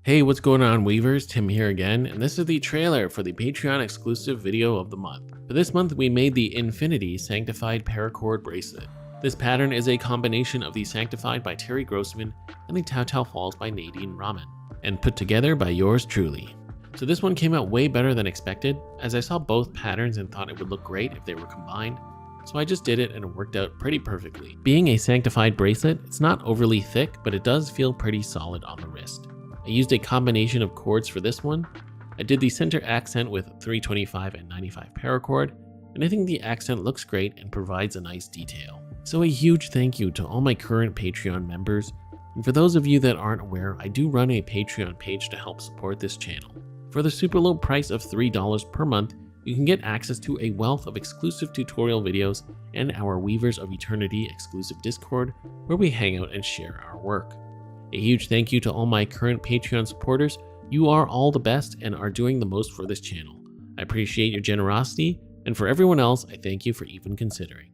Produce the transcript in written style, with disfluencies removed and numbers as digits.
Hey, what's going on, Weavers? Tim here again, and this is the trailer for the Patreon exclusive video of the month. For this month, we made the Infinity Sanctified Paracord Bracelet. This pattern is a combination of the Sanctified by Terry Grossman and the Tao Tao Falls by Nadine Rahman, and put together by yours truly. So this one came out way better than expected, as I saw both patterns and thought it would look great if they were combined, so I just did it and it worked out pretty perfectly. Being a sanctified bracelet, it's not overly thick, but it does feel pretty solid on the wrist. I used a combination of cords for this one. I did the center accent with 325 and 95 paracord, and I think the accent looks great and provides a nice detail. So a huge thank you to all my current Patreon members, and for those of you that aren't aware, I do run a Patreon page to help support this channel. For the super low price of $3 per month, you can get access to a wealth of exclusive tutorial videos and our Weavers of Eternity exclusive Discord, where we hang out and share our work. A huge thank you to all my current Patreon supporters. You are all the best and are doing the most for this channel. I appreciate your generosity, and for everyone else, I thank you for even considering.